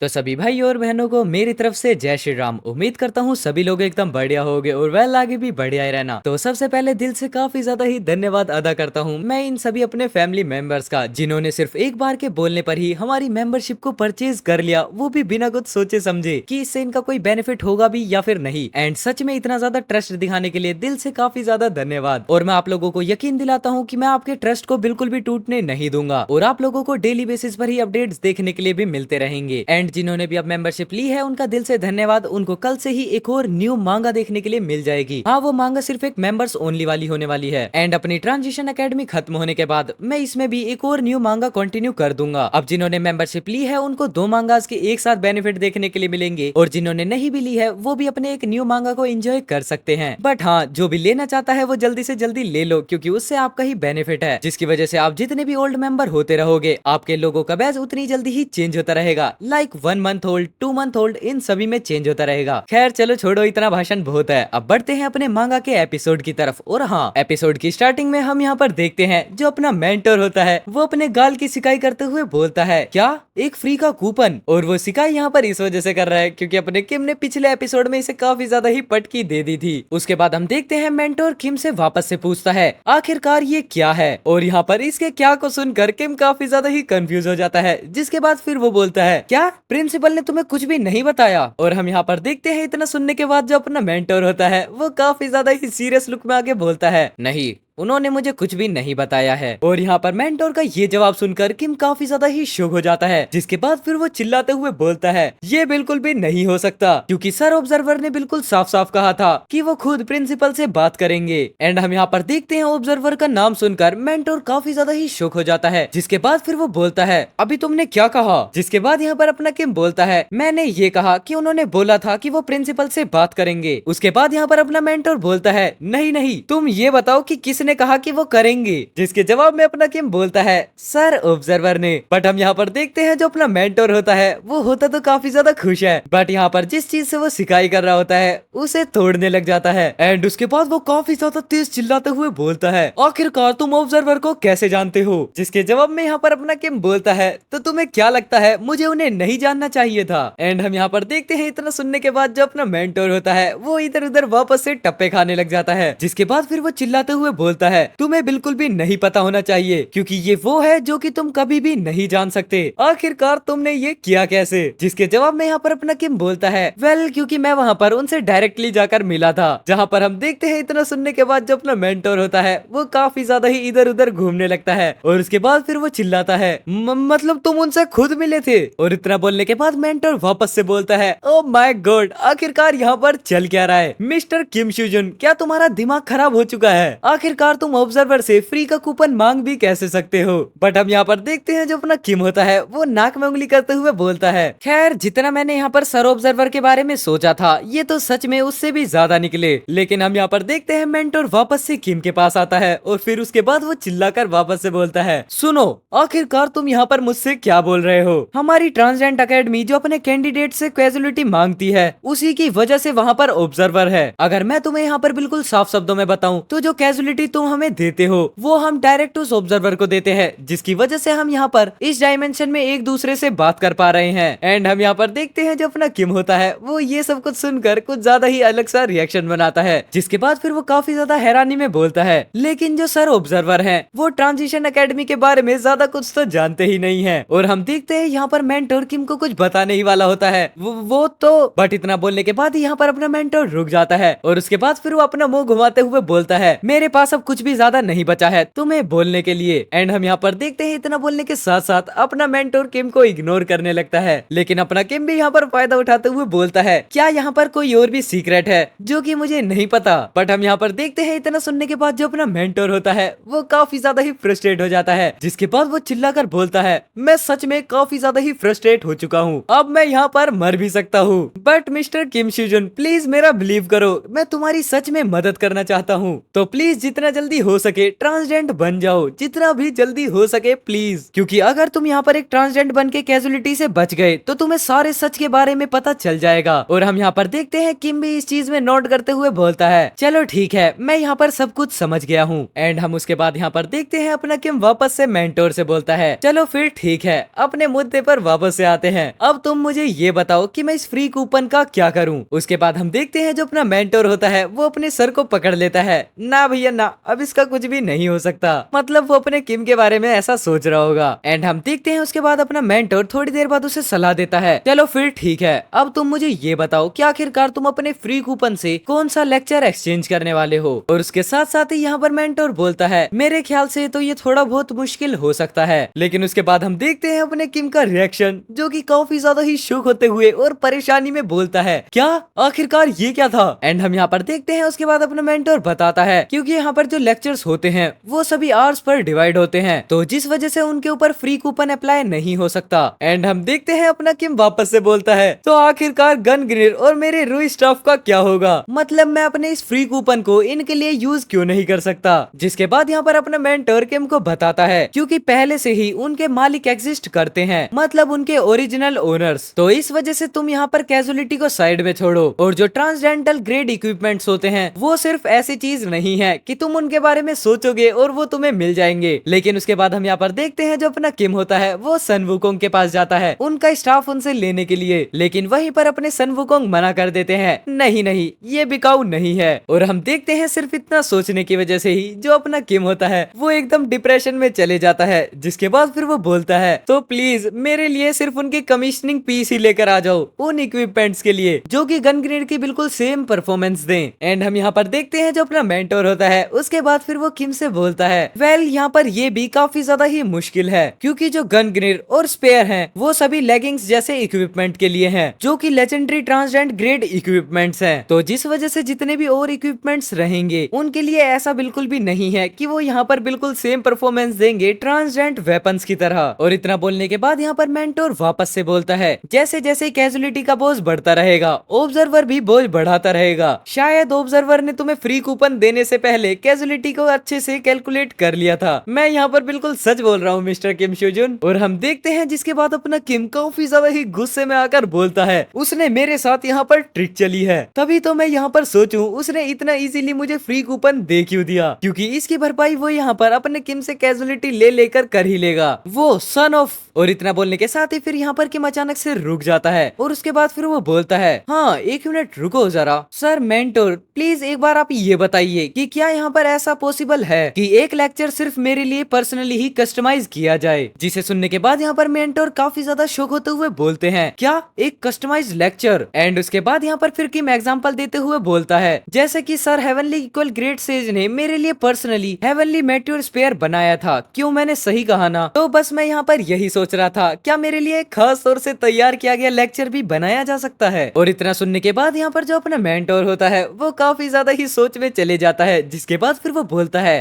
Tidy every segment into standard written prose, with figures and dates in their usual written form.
तो सभी भाई और बहनों को मेरी तरफ से जय श्री राम। उम्मीद करता हूँ सभी लोग एकदम बढ़िया होंगे और वेल आगे भी बढ़िया ही रहना। तो सबसे पहले दिल से काफी ज्यादा ही धन्यवाद अदा करता हूँ मैं इन सभी अपने फैमिली मेंबर्स का, जिन्होंने सिर्फ एक बार के बोलने पर ही हमारी मेंबरशिप को परचेज कर लिया, वो भी बिना कुछ सोचे समझे कि इससे इनका कोई बेनिफिट होगा भी या फिर नहीं। एंड सच में इतना ज्यादा ट्रस्ट दिखाने के लिए दिल से काफी ज्यादा धन्यवाद। और मैं आप लोगों को यकीन दिलाता हूँ कि मैं आपके ट्रस्ट को बिल्कुल भी टूटने नहीं दूंगा और आप लोगों को डेली बेसिस पर ही अपडेट्स देखने के लिए भी मिलते रहेंगे। एंड जिन्होंने भी अब मेंबरशिप ली है उनका दिल से धन्यवाद। उनको कल से ही एक और न्यू मांगा देखने के लिए मिल जाएगी। हाँ, वो मांगा सिर्फ एक मेंबर्स ओनली वाली होने वाली है। एंड अपनी ट्रांजिशन एकेडमी खत्म होने के बाद मैं इसमें भी एक और न्यू मांगा कंटिन्यू कर दूंगा। अब जिन्होंने मेंबरशिप ली है उनको दो मांगास के एक साथ बेनिफिट देखने के लिए मिलेंगे और जिन्होंने नहीं भी ली है वो भी अपने एक न्यू मांगा को एंजॉय कर सकते हैं। बट हाँ, जो भी लेना चाहता है वो जल्दी से जल्दी ले लो, क्योंकि उससे आपका ही बेनिफिट है, जिसकी वजह से आप जितने भी ओल्ड मेंबर होते रहोगे आपके लोगों का बैच उतनी जल्दी ही चेंज होता रहेगा। Like 1 month old, 2 month old, इन सभी में चेंज होता रहेगा। खैर चलो छोड़ो, इतना भाषण बहुत है। अब बढ़ते हैं अपने मांगा के एपिसोड की तरफ। और हाँ, एपिसोड की स्टार्टिंग में हम यहाँ पर देखते हैं जो अपना मेंटर होता है वो अपने गाल की सिकाई करते हुए बोलता है, क्या एक फ्री का कूपन। और वो सिकाई यहाँ पर इस वजह से कर रहा है क्योंकि अपने किम ने पिछले एपिसोड में इसे काफी ज्यादा ही पटकी दे दी थी। उसके बाद हम देखते हैं मेंटोर किम से वापस से पूछता है आखिरकार ये क्या है, और यहाँ पर इसके क्या को सुनकर किम काफी ज्यादा ही कंफ्यूज हो जाता है। जिसके बाद फिर वो बोलता है, क्या प्रिंसिपल ने तुम्हें कुछ भी नहीं बताया। और हम यहाँ पर देखते हैं इतना सुनने के बाद जो अपना मेंटोर होता है वो काफी ज्यादा ही सीरियस लुक में आगे बोलता है, नहीं, उन्होंने मुझे कुछ भी नहीं बताया है। और यहाँ पर मेंटोर का ये जवाब सुनकर किम काफी ज्यादा ही शॉक हो जाता है। जिसके बाद फिर वो चिल्लाते हुए बोलता है, ये बिल्कुल भी नहीं हो सकता, क्योंकि सर ऑब्जर्वर ने बिल्कुल साफ साफ कहा था कि वो खुद प्रिंसिपल से बात करेंगे। एंड हम यहाँ पर देखते हैं ऑब्जर्वर का नाम सुनकर मेंटोर काफी ज्यादा ही शॉक हो जाता है। जिसके बाद फिर वो बोलता है, अभी तुमने क्या कहा। जिसके बाद यहाँ पर अपना किम बोलता है, मैंने ये कहा कि उन्होंने बोला था कि वो प्रिंसिपल से बात करेंगे। उसके बाद यहाँ पर अपना मेंटोर बोलता है, नहीं नहीं, तुम ये बताओ कि किसने कहा कि वो करेंगे। जिसके जवाब में अपना किम बोलता है, सर ऑब्जर्वर ने। बट हम यहाँ पर देखते हैं जो अपना मेंटोर होता है वो होता तो काफी ज्यादा खुश है, बट यहाँ पर जिस चीज से वो सिकाई कर रहा होता है उसे तोड़ने लग जाता है। एंड उसके बाद वो काफी ज्यादा तेज चिल्लाते हुए बोलता है, आखिरकार तुम ऑब्जर्वर को कैसे जानते हो। जिसके जवाब में यहाँ पर अपना किम बोलता है, तो तुम्हें क्या लगता है मुझे उन्हें नहीं जानना चाहिए था। एंड हम यहाँ पर देखते हैं इतना सुनने के बाद जो अपना मेंटोर होता है वो इधर उधर वापस से टप्पे खाने लग जाता है। जिसके बाद फिर वो चिल्लाते हुए बोलता है, तुम्हें बिल्कुल भी नहीं पता होना चाहिए, क्योंकि ये वो है जो कि तुम कभी भी नहीं जान सकते। आखिरकार तुमने ये किया कैसे। जिसके जवाब में यहाँ पर अपना किम बोलता है, वेल क्योंकि मैं वहाँ पर उनसे डायरेक्टली जाकर मिला था। जहाँ पर हम देखते हैं इतना सुनने के बाद जो अपना मेंटोर होता है वो काफी ज्यादा ही इधर उधर घूमने लगता है। और उसके बाद फिर वो चिल्लाता है, मतलब तुम उनसे खुद मिले थे। और इतना बोलने के बाद मेंटोर वापस से बोलता है, ओ माय गॉड, आखिरकार यहाँ पर चल क्या रहा है। मिस्टर किम शुजुन, क्या तुम्हारा दिमाग खराब हो चुका है। आखिरकार तुम ऑब्जर्वर से फ्री का कूपन मांग भी कैसे सकते हो। बट हम यहाँ पर देखते हैं जो अपना किम होता है वो नाक में उंगली करते हुए बोलता है, खैर जितना मैंने यहाँ पर सर ऑब्जर्वर के बारे में सोचा था ये तो सच में उससे भी ज्यादा निकले। लेकिन हम यहाँ पर देखते हैं मेंटोर वापस से किम के पास आता है और फिर उसके बाद वो चिल्लाकर वापस से बोलता है, सुनो, आखिरकार तुम यहाँ पर मुझसे क्या बोल रहे हो। हमारी ट्रांसजेंट एकेडमी जो अपने कैंडिडेट से कैजुअलिटी मांगती है उसी की वजह से वहाँ पर ऑब्जर्वर है। अगर मैं तुम्हें यहाँ पर बिल्कुल साफ शब्दों में बताऊँ तो जो कैजुअलिटी तुम हमें देते हो वो हम डायरेक्ट उस ऑब्जर्वर को देते हैं, जिसकी वजह से हम यहाँ पर इस डायमेंशन में एक दूसरे से बात कर पा रहे हैं। एंड हम यहाँ पर देखते हैं जो अपना किम होता है वो ये सब कुछ सुनकर कुछ ज्यादा ही अलग सा रिएक्शन बनाता है। जिसके बाद फिर वो काफी ज्यादा हैरानी में बोलता है, लेकिन जो सर ऑब्जर्वर हैं वो ट्रांजिशन एकेडमी के बारे में ज्यादा कुछ तो जानते ही नहीं है। और हम देखते हैं यहाँ पर मेंटोर किम को कुछ बताने ही वाला होता है वो तो, बट इतना बोलने के बाद यहाँ पर अपना मेंटोर रुक जाता है और उसके बाद फिर वो अपना मुंह घुमाते हुए बोलता है, मेरे पास अब कुछ भी ज्यादा नहीं बचा है तुम्हें बोलने के लिए। एंड हम यहाँ पर देखते हैं इतना बोलने के साथ साथ अपना मेंटोर किम को इग्नोर करने लगता है। लेकिन अपना किम भी यहाँ पर फायदा उठाते हुए बोलता है, क्या यहाँ पर कोई और भी सीक्रेट है जो कि मुझे नहीं पता। बट हम यहाँ पर देखते हैं इतना सुनने के बाद जो अपना मेंटोर होता है वो काफी ज्यादा ही फ्रस्ट्रेट हो जाता है। जिसके बाद वो चिल्लाकर बोलता है, मैं सच में काफी ज्यादा ही फ्रस्ट्रेट हो चुका हूँ, अब मैं यहाँ पर मर भी सकता हूँ। बट मिस्टर किम शुजुन, प्लीज मेरा बिलीव करो, मैं तुम्हारी सच में मदद करना चाहता हूँ, तो प्लीज जितना जितना जल्दी हो सके ट्रांसजेंड बन जाओ, जितना भी जल्दी हो सके प्लीज, क्योंकि अगर तुम यहाँ पर एक ट्रांसजेंड बन के कैजुअलिटी से बच गए तो तुम्हें सारे सच के बारे में पता चल जाएगा। और हम यहाँ पर देखते हैं किम भी इस चीज में नोट करते हुए बोलता है चलो ठीक है, मैं यहाँ पर सब कुछ समझ गया हूँ। एंड हम उसके बाद यहाँ पर देखते हैं अपना किम वापस से मेंटोर से बोलता है चलो फिर ठीक है, अपने मुद्दे पर वापस से आते हैं। अब तुम मुझे ये बताओ कि मैं इस फ्री कूपन का क्या करूँ। उसके बाद हम देखते हैं जो अपना मेंटोर होता है वो अपने सर को पकड़ लेता है, ना भैया ना, अब इसका कुछ भी नहीं हो सकता। मतलब वो अपने किम के बारे में ऐसा सोच रहा होगा। एंड हम देखते हैं उसके बाद अपना मेंटोर थोड़ी देर बाद उसे सलाह देता है चलो फिर ठीक है, अब तुम मुझे ये बताओ कि आखिरकार तुम अपने फ्री कूपन से कौन सा लेक्चर एक्सचेंज करने वाले हो। और उसके साथ साथ ही यहाँ पर मेंटोर बोलता है मेरे ख्याल से तो ये थोड़ा बहुत मुश्किल हो सकता है। लेकिन उसके बाद हम देखते हैं अपने किम का रिएक्शन, जो कि काफी ज्यादा ही शॉक होते हुए और परेशानी में बोलता है क्या आखिरकार ये क्या था। एंड हम यहाँ पर देखते हैं उसके बाद अपना मेंटोर बताता है क्योंकि यहाँ पर जो लेक्चर्स होते हैं वो सभी आवर्स पर डिवाइड होते हैं, तो जिस वजह से उनके ऊपर फ्री कूपन अप्लाई नहीं हो सकता। एंड हम देखते हैं अपना किम वापस से बोलता है तो आखिरकार गन ग्रेनेड और मेरे रूई स्टाफ का क्या होगा, मतलब मैं अपने इस फ्री कूपन को इनके लिए यूज क्यों नहीं कर सकता। जिसके बाद यहाँ पर अपना मेंटोर किम को बताता है क्योंकि पहले से ही उनके मालिक एग्जिस्ट करते हैं, मतलब उनके ओरिजिनल ओनर्स, तो इस वजह से तुम यहाँ पर कैजुअलिटी को साइड में छोड़ो। और जो ट्रांसडेंटल ग्रेड इक्विपमेंट्स होते हैं वो सिर्फ ऐसी चीज नहीं है कि तुम उनके बारे में सोचोगे और वो तुम्हें मिल जाएंगे। लेकिन उसके बाद हम यहाँ पर देखते हैं जो अपना किम होता है वो सन वुकोंग के पास जाता है उनका स्टाफ उनसे लेने के लिए, लेकिन वहीं पर अपने सन वुकोंग मना कर देते हैं नहीं नहीं ये बिकाऊ नहीं है। और हम देखते हैं सिर्फ इतना सोचने की वजह से ही जो अपना किम होता है वो एकदम डिप्रेशन में चले जाता है। जिसके बाद फिर वो बोलता है तो प्लीज मेरे लिए सिर्फ उनके कमीशनिंग पीस ही लेकर आ जाओ उन इक्विपमेंट्स के लिए जो कि गन ग्रेनेड की बिल्कुल सेम परफॉर्मेंस दें। एंड हम यहाँ पर देखते हैं जो अपना मेंटोर होता है उसके बाद फिर वो किम से बोलता है वेल यहाँ पर ये भी काफी ज्यादा ही मुश्किल है क्योंकि जो गन ग्रेनेड और स्पेयर हैं वो सभी लेगिंग्स जैसे इक्विपमेंट के लिए हैं जो कि लेजेंडरी ट्रांसजेंड ग्रेड इक्विपमेंट्स हैं, तो जिस वजह से जितने भी और इक्विपमेंट्स रहेंगे उनके लिए ऐसा बिल्कुल भी नहीं है कि वो यहाँ पर बिल्कुल सेम परफॉर्मेंस देंगे ट्रांसजेंड वेपन्स की तरह। और इतना बोलने के बाद यहाँ पर मेंटोर वापस से बोलता है जैसे जैसे कैजुअलिटी का बोझ बढ़ता रहेगा ऑब्जर्वर भी बोझ बढ़ाता रहेगा, शायद ऑब्जर्वर ने तुम्हें फ्री कूपन देने से पहले कैजुअलिटी को अच्छे से कैलकुलेट कर लिया था। मैं यहाँ पर बिल्कुल सच बोल रहा हूँ मिस्टर किम शोजुन। और हम देखते हैं जिसके बाद अपना किम काफी ज्यादा ही गुस्से में आकर बोलता है उसने मेरे साथ यहाँ पर ट्रिक चली है, तभी तो मैं यहाँ पर सोचूं उसने इतना इजीली मुझे फ्री कूपन दे क्यों दिया, क्योंकि इसकी भरपाई वो यहाँ पर अपने किम से कैजुअलिटी ले लेकर कर ही लेगा, वो सन ऑफ। और इतना बोलने के साथ ही फिर यहाँ पर किम अचानक से रुक जाता है और उसके बाद फिर वो बोलता है हाँ एक मिनट रुको जरा सर मेंटोर प्लीज एक बार आप ये बताइए कि क्या यहाँ पर ऐसा पॉसिबल है कि एक लेक्चर सिर्फ मेरे लिए पर्सनली ही कस्टमाइज किया जाए। जिसे सुनने के बाद यहाँ पर मेंटोर काफी ज्यादा शॉक होते हुए बोलते हैं क्या एक कस्टमाइज लेक्चर। एंड उसके बाद यहाँ पर फिर किम एग्जांपल देते हुए बोलता है जैसे कि sir heavenly equal great sage ने मेरे लिए पर्सनली हेवनली मेट्योर स्पेयर बनाया था, क्यों मैंने सही कहा ना। तो बस मैं यहाँ पर यही सोच रहा था क्या मेरे लिए खास तौर से तैयार किया गया लेक्चर भी बनाया जा सकता है। और इतना सुनने के बाद यहाँ पर जो अपना मेंटोर होता है वो काफी ज्यादा ही सोच में चले जाता है। जिसके बाद फिर वो बोलता है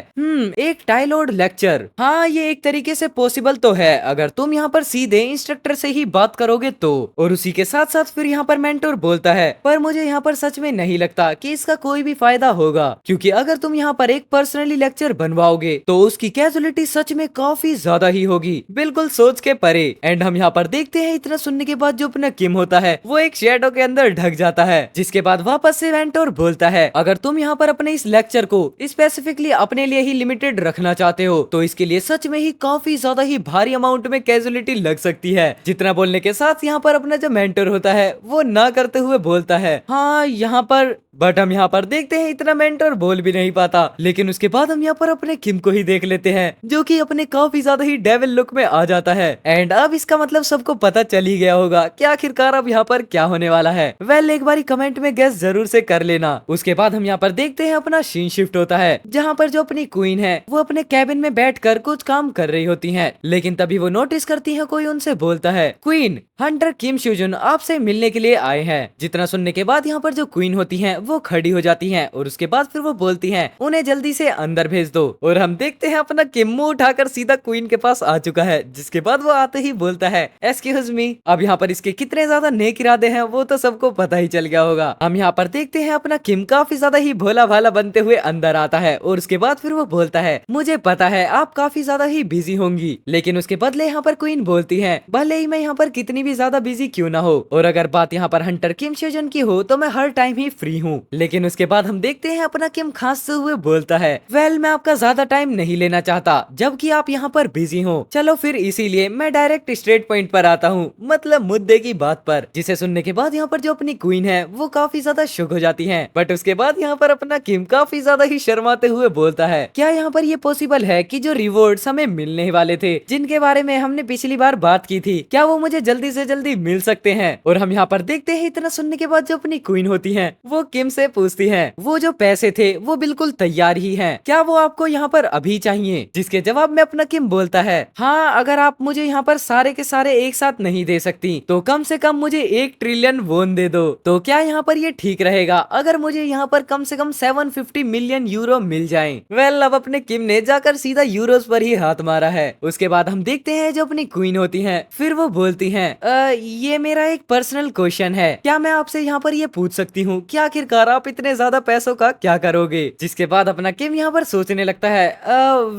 एक टाइलोड लेक्चर, हाँ ये एक तरीके से पॉसिबल तो है अगर तुम यहाँ पर सीधे इंस्ट्रक्टर से ही बात करोगे तो। और उसी के साथ साथ फिर यहाँ पर मेंटोर बोलता है पर मुझे यहाँ पर सच में नहीं लगता कि इसका कोई भी फायदा होगा, क्योंकि अगर तुम यहाँ पर एक पर्सनली लेक्चर बनवाओगे तो उसकी कैजुअलिटी सच में काफी ज्यादा ही होगी, बिल्कुल सोच के परे। एंड हम यहाँ पर देखते हैं इतना सुनने के बाद जो अपना किम होता है वो एक शेडो के अंदर ढक जाता है। जिसके बाद वापस से मेंटोर बोलता है अगर तुम यहाँ पर अपने इस लेक्चर को स्पेसिफिकली अपने लिए ही लिमिटेड रखना चाहते हो तो इसके लिए सच में ही काफी ज्यादा ही भारी अमाउंट में कैजुअलिटी लग सकती है। जितना बोलने के साथ यहाँ पर अपना जो मेंटर होता है वो ना करते हुए बोलता है हाँ यहाँ पर, बट हम यहाँ पर देखते हैं इतना मेंटर बोल भी नहीं पाता। लेकिन उसके बाद हम यहाँ पर अपने किम को ही देख लेते हैं जो कि अपने काफी ज्यादा ही डेविल लुक में आ जाता है। एंड अब इसका मतलब सबको पता चल ही गया होगा कि आखिरकार अब यहाँ पर क्या होने वाला है। वेल एक बारी कमेंट में गेस जरूर से कर लेना। उसके बाद हम यहाँ पर देखते हैं अपना सीन शिफ्ट होता है जहाँ पर जो अपनी क्वीन है वो अपने कैबिन में बैठकर कुछ काम कर रही होती है। लेकिन तभी वो नोटिस करती है कोई उनसे बोलता है क्वीन हंटर किम शोजुन आपसे मिलने के लिए आए हैं। जितना सुनने के बाद यहाँ पर जो क्वीन होती है वो खड़ी हो जाती हैं और उसके बाद फिर वो बोलती हैं उन्हें जल्दी से अंदर भेज दो। और हम देखते हैं अपना किम मुंह उठाकर सीधा क्वीन के पास आ चुका है, जिसके बाद वो आते ही बोलता है एक्सक्यूज मी। अब यहाँ पर इसके कितने ज्यादा नेक इरादे हैं वो तो सबको पता ही चल गया होगा। हम यहाँ पर देखते हैं अपना किम काफी ज्यादा ही भोला भाला बनते हुए अंदर आता है और उसके बाद फिर वो बोलता है मुझे पता है आप काफी ज्यादा ही बिजी होंगी, लेकिन उसके बदले यहाँ पर क्वीन बोलती है भले ही मैं यहाँ पर कितनी भी ज्यादा बिजी क्यों ना हो, और अगर बात यहाँ पर हंटर किम सेजन की हो तो मैं हर टाइम ही फ्री हूँ। लेकिन उसके बाद हम देखते हैं अपना किम खांसते हुए बोलता है वेल मैं आपका ज्यादा टाइम नहीं लेना चाहता जबकि आप यहाँ पर बिजी हो, चलो फिर इसीलिए मैं डायरेक्ट स्ट्रेट पॉइंट पर आता हूँ, मतलब मुद्दे की बात पर। जिसे सुनने के बाद यहाँ पर जो अपनी क्वीन है वो काफी ज्यादा शुक हो जाती है। बट उसके बाद यहाँ पर अपना किम काफी ज्यादा ही शर्माते हुए बोलता है क्या यहाँ पर ये पॉसिबल है कि जो रिवॉर्ड्स हमें मिलने वाले थे जिनके बारे में हमने पिछली बार बात की थी, क्या वो मुझे जल्दी से जल्दी मिल सकते हैं। और हम यहाँ पर देखते हैं इतना सुनने के बाद जो अपनी क्वीन होती है वो किम से पूछती है वो जो पैसे थे वो बिल्कुल तैयार ही हैं, क्या वो आपको यहाँ पर अभी चाहिए। जिसके जवाब में अपना किम बोलता है हाँ अगर आप मुझे यहाँ पर सारे के सारे एक साथ नहीं दे सकती तो कम से कम मुझे 1 ट्रिलियन वोन दे दो। तो क्या यहाँ पर ये ठीक रहेगा अगर मुझे यहाँ पर कम से कम 750 मिलियन यूरो मिल जाएं। वेल अब अपने किम ने जाकर सीधा यूरोस पर ही हाथ मारा है। उसके बाद हम देखते हैं जो अपनी क्वीन होती है फिर वो बोलती है ये मेरा एक पर्सनल क्वेश्चन है, क्या मैं आपसे यहाँ पर ये पूछ सकती हूँ कि आखिरकार आप इतने ज्यादा पैसों का क्या करोगे। जिसके बाद अपना किम यहाँ पर सोचने लगता है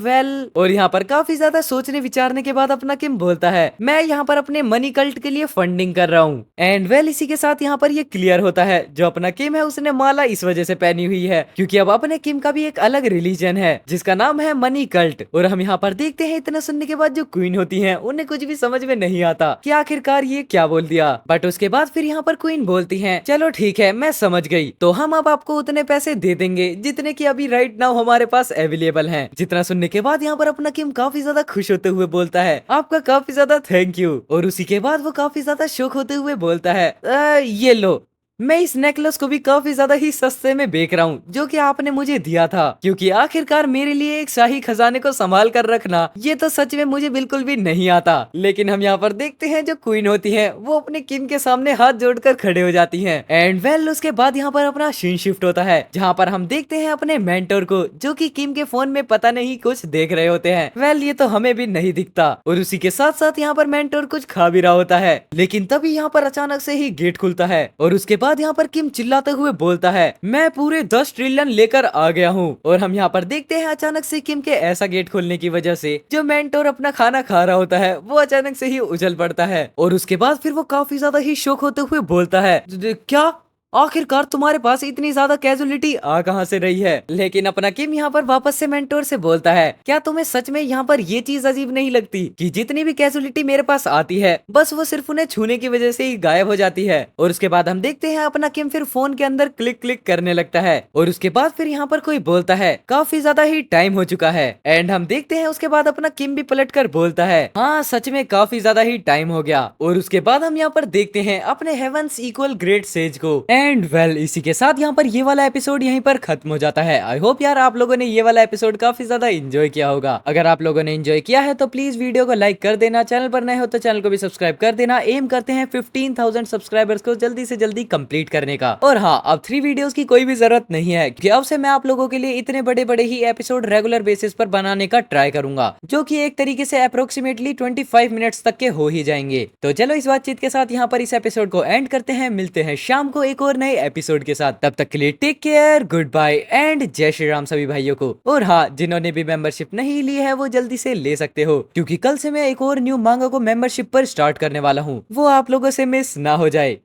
वेल, और यहाँ पर काफी ज्यादा सोचने विचारने के बाद अपना किम बोलता है मैं यहाँ पर अपने मनी कल्ट के लिए फंडिंग कर रहा हूँ। एंड वेल इसी के साथ यहाँ पर ये क्लियर होता है जो अपना किम है उसने माला इस वजह से पहनी हुई है क्योंकि अब अपने किम का भी एक अलग रिलीजन है जिसका नाम है मनी कल्ट। और हम यहाँ पर देखते हैं इतना सुनने के बाद जो क्वीन होती है उन्हें कुछ भी समझ में नहीं आता कि आखिरकार ये क्या बोल दिया। बट उसके बाद फिर यहाँ पर क्वीन बोलती है चलो ठीक है मैं समझ गई, तो हम अब आपको उतने पैसे दे देंगे जितने की अभी राइट नाउ हमारे पास अवेलेबल हैं। जितना सुनने के बाद यहाँ पर अपना किम काफी ज्यादा खुश होते हुए बोलता है आपका काफी ज्यादा थैंक यू। और उसी के बाद वो काफी ज्यादा शौक होते हुए बोलता है ये लो, मैं इस नेकलेस को भी काफी ज्यादा ही सस्ते में बेच रहा हूँ जो कि आपने मुझे दिया था, क्योंकि आखिरकार मेरे लिए एक शाही खजाने को संभाल कर रखना ये तो सच में मुझे बिल्कुल भी नहीं आता। लेकिन हम यहाँ पर देखते हैं जो क्वीन होती है वो अपने किम के सामने हाथ जोड़कर खड़े हो जाती हैं। एंड वेल उसके बाद यहाँ पर अपना सीन शिफ्ट होता है जहाँ पर हम देखते हैं अपने मेंटोर को जो कि किम के फोन में पता नहीं कुछ देख रहे होते हैं। वेल ये तो हमें भी नहीं दिखता। और उसी के साथ साथ यहाँ पर मेंटोर कुछ खा भी रहा होता है, लेकिन तभी यहाँ पर अचानक से ही गेट खुलता है और उसके बाद यहाँ पर किम चिल्लाते हुए बोलता है मैं पूरे 10 ट्रिलियन लेकर आ गया हूँ। और हम यहाँ पर देखते हैं अचानक से किम के ऐसा गेट खोलने की वजह से जो मेंटोर अपना खाना खा रहा होता है वो अचानक से ही उछल पड़ता है। और उसके बाद फिर वो काफी ज्यादा ही शौक होते हुए बोलता है क्या आखिरकार तुम्हारे पास इतनी ज्यादा कैजुअलिटी आ कहां से रही है। लेकिन अपना किम यहाँ पर वापस से मेंटोर से बोलता है क्या तुम्हें सच में यहाँ पर ये चीज अजीब नहीं लगती कि जितनी भी कैजुअलिटी मेरे पास आती है बस वो सिर्फ उन्हें छूने की वजह से ही गायब हो जाती है। और उसके बाद हम देखते हैं अपना किम फिर फोन के अंदर क्लिक क्लिक करने लगता है। और उसके बाद फिर यहाँ पर कोई बोलता है काफी ज्यादा ही टाइम हो चुका है। एंड हम देखते हैं उसके बाद अपना किम भी पलट कर बोलता है हाँ सच में काफी ज्यादा ही टाइम हो गया। और उसके बाद हम यहाँ पर देखते हैं अपने हेवंस इक्वल ग्रेट सेज को। एंड वेल इसी के साथ यहाँ पर ये वाला एपिसोड यहीं पर खत्म हो जाता है। आई होप यार आप लोगों ने ये वाला एपिसोड काफी ज्यादा एंजॉय किया होगा। अगर आप लोगों ने एंजॉय किया है तो प्लीज वीडियो को लाइक कर देना, चैनल पर नए हो तो चैनल को भी सब्सक्राइब कर देना। एम करते हैं 15,000 सब्सक्राइबर्स को जल्दी से जल्दी कंप्लीट करने का। और हाँ अब 3 वीडियोस की कोई भी जरूरत नहीं है क्योंकि अब से मैं आप लोगों के लिए इतने बड़े बड़े ही एपिसोड रेगुलर बेसिस पर बनाने का ट्राई करूंगा जो की एक तरीके से अप्रोक्सीमेटली 25 मिनट्स तक के हो ही जाएंगे। तो चलो इस बातचीत के साथ यहाँ पर इस एपिसोड को एंड करते हैं। मिलते हैं शाम को एक और नए एपिसोड के साथ, तब तक के लिए take care, good bye and जय श्री राम सभी भाइयों को। और हाँ जिन्होंने भी मेंबरशिप नहीं ली है वो जल्दी से ले सकते हो क्योंकि कल से मैं एक और न्यू मांगा को मेंबरशिप पर स्टार्ट करने वाला हूँ, वो आप लोगों से मिस ना हो जाए।